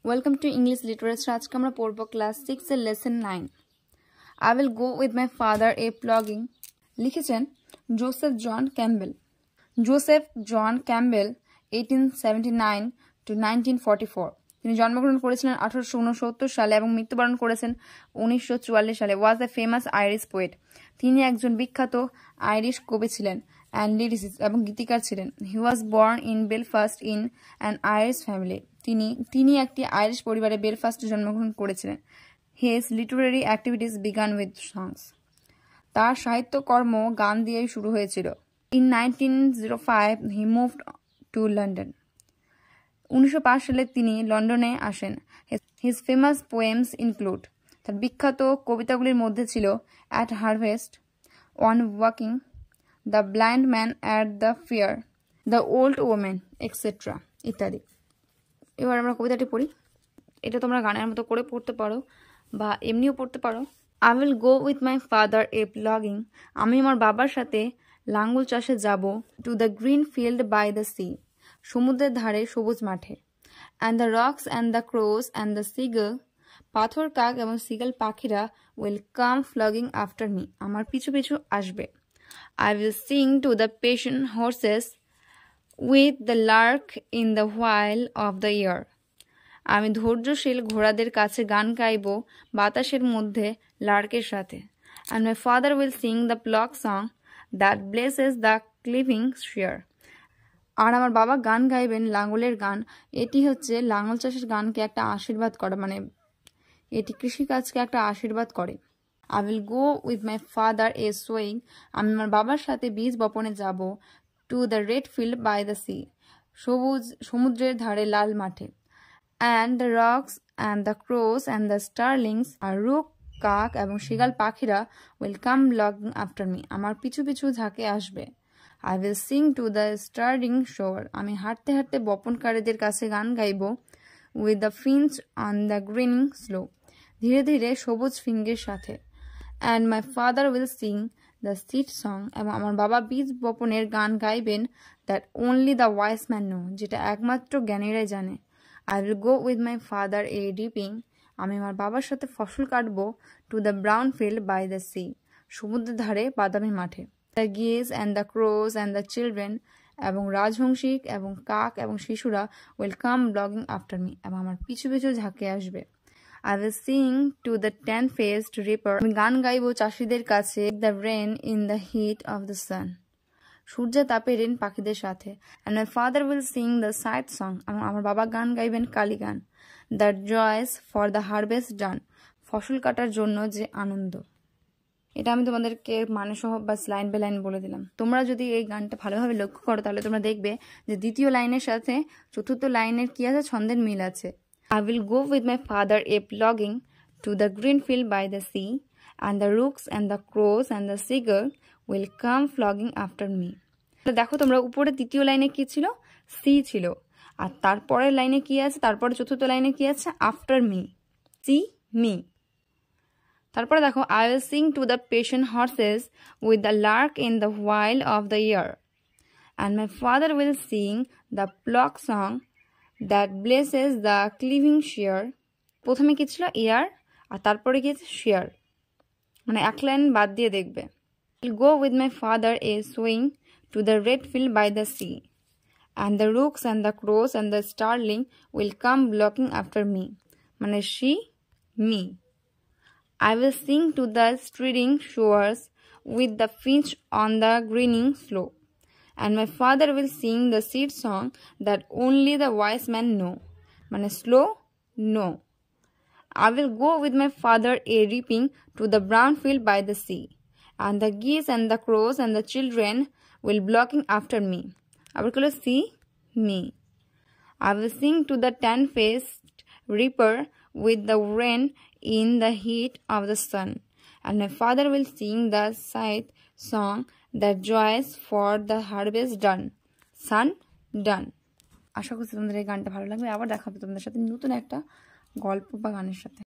Welcome to English Literature. আজকে আমরা পড়ব ক্লাস 6 এর lesson 9. I will go with my father a plugging. লিখেছেন Joseph John Campbell. Joseph John Campbell 1879 to 1944 তিনি জন্মগ্রহণ করেছিলেন 1869 সালে এবং মৃত্যুবরণ করেছেন 1944 সালে। ওয়াজ এ ফেমাস আইরিশ পোয়েট। তিনি একজন বিখ্যাত আইরিশ কবি ছিলেন and lyricist এবং গীতিকার ছিলেন। He was born in Belfast in an Irish family. তিনি একটি আইরিশ পরিবারে বেলফাস্টে জন্মগ্রহণ করেছিলেন। His literary activities began with songs. তার সাহিত্যকর্ম গান দিয়েই শুরু হয়েছিল। In 1905 he moved to London. 1905 সালে তিনি লন্ডনে আসেন। His famous poems include তার বিখ্যাত কবিতাগুলির মধ্যে ছিল At Harvest, On Walking, The Blind Man at the Fair, The Old Woman, etc. ইত্যাদি। এবার আমরা কবিতাটি পড়ি। এটা তোমরা গানের মতো করে পড়তে পারো বা এমনিও পড়তে পারো। I will go with my father a plugging. আমি আমার বাবার সাথে লাঙ্গল চাষে যাব to the green field by the sea. সমুদ্রের ধারে সবুজ মাঠে। And the rocks and the crows and the seagull, পাথর কাক এবং সিগল পাখিরা will come flogging after me. আমার পিছু পিছু আসবে। I will sing to the patient horses with the lark in the while of the year. আমি ধৈর্যশীল ঘোড়াদের কাছে গান গাইব বাতাসের মধ্যে লার্কের সাথে। And my father will sing the plug song that blesses the cleaving shear. আর আমার বাবা গান গাইবেন লাঙ্গলের গান। এটি হচ্ছে লাঙ্গল চাষের গানকে একটা আশীর্বাদ করা, মানে এটি কৃষিকাজকে একটা আশীর্বাদ করে। I will go with my father a sowing. আমি আমার বাবার সাথে বীজ বপনে যাব to the red field by the sea. সবুজ সমুদ্রের ধারে লাল মাঠে। And the rocks and the crows and the starlings, আর রুক কাক এবং শিগাল পাখিরা will come flogging after me. আমার পিছু পিছু ঝাঁকে আসবে। I will sing to the starting shore. আমি হাঁটতে হাঁটতে বপনকারীদের কাছে গান গাইব with the finch on the greening slope. ধীরে ধীরে সবুজ ফিঙ্গের সাথে। And my father will sing the seed song. এবং আমার বাবা বীজ বপনের গান গাইবেন that only the wise man know, যেটা একমাত্র জ্ঞানীরাই জানে। I will go with my father a reaping. আমি আমার বাবার সাথে ফসল কাটবো to the brown field by the sea. সমুদ্রের ধারে বাদামি মাঠে। The geese and the crows and the children, এবং রাজহংসিক এবং কাক এবং শিশুরা will come flogging after me. এবং আমার পিছু পিছু ঝাঁকে আসবে। I will sing to the tan-faced reaper. আমি গান গাইব চাষীদের কাছে the rain in the heat of the sun. সূর্যের তাপে রেন পাখিদের সাথে। And my father will sing the scythe song. আমার বাবা গান গাইবেন কালী গান। The joys for the harvest done. ফসল কাটার জন্য যে আনন্দ। এটা আমি তোমাদেরকে মানে সহ বা লাইন বাই লাইন বলে দিলাম। তোমরা যদি এই গানটা ভালোভাবে লক্ষ্য করো তাহলে তোমরা দেখবে যে দ্বিতীয় লাইনের সাথে চতুর্থ লাইনের কি আছে, ছন্দের মিল আছে। I will go with my father a plugging to the green field by the sea, and the rooks and the crows and the seagull will come flogging after me. দেখো তোমরা উপরে তৃতীয় লাইনে কি ছিল, সি ছিল, আর তারপরের লাইনে কি আছে, তারপরে চতুর্থ লাইনে কি আছে, আফটার মি, সি মি। তারপরে দেখো I will sing to the patient horses with the lark in the while of the year, and my father will sing the plug song that blesses the cleaving shear. প্রথমে কি ছিল ইয়ার, আর তারপরে কি আছে shear, মানে এক লাইন বাদ দিয়ে দেখবে। I will go with my father a sowing to the red field by the sea, and the rooks and the crows and the starling will come flocking after me, মানে she me. I will sing to the streaming shores with the finch on the greening slope, and my father will sing the seed song that only the wise men know, মানে slow no. I will go with my father a reaping to the brown field by the sea, and the geese and the crows and the children will flocking after me. আবার কইলো see me. I will sing to the tan-faced reaper with the rain in the heat of the sun, and my father will sing the scythe song that joys for the harvest done, sun done. আশা করছি তোমাদের এই গানটা ভালো লাগবে। আবার দেখা হবে তোমাদের সাথে নতুন একটা গল্প বা গানের সাথে।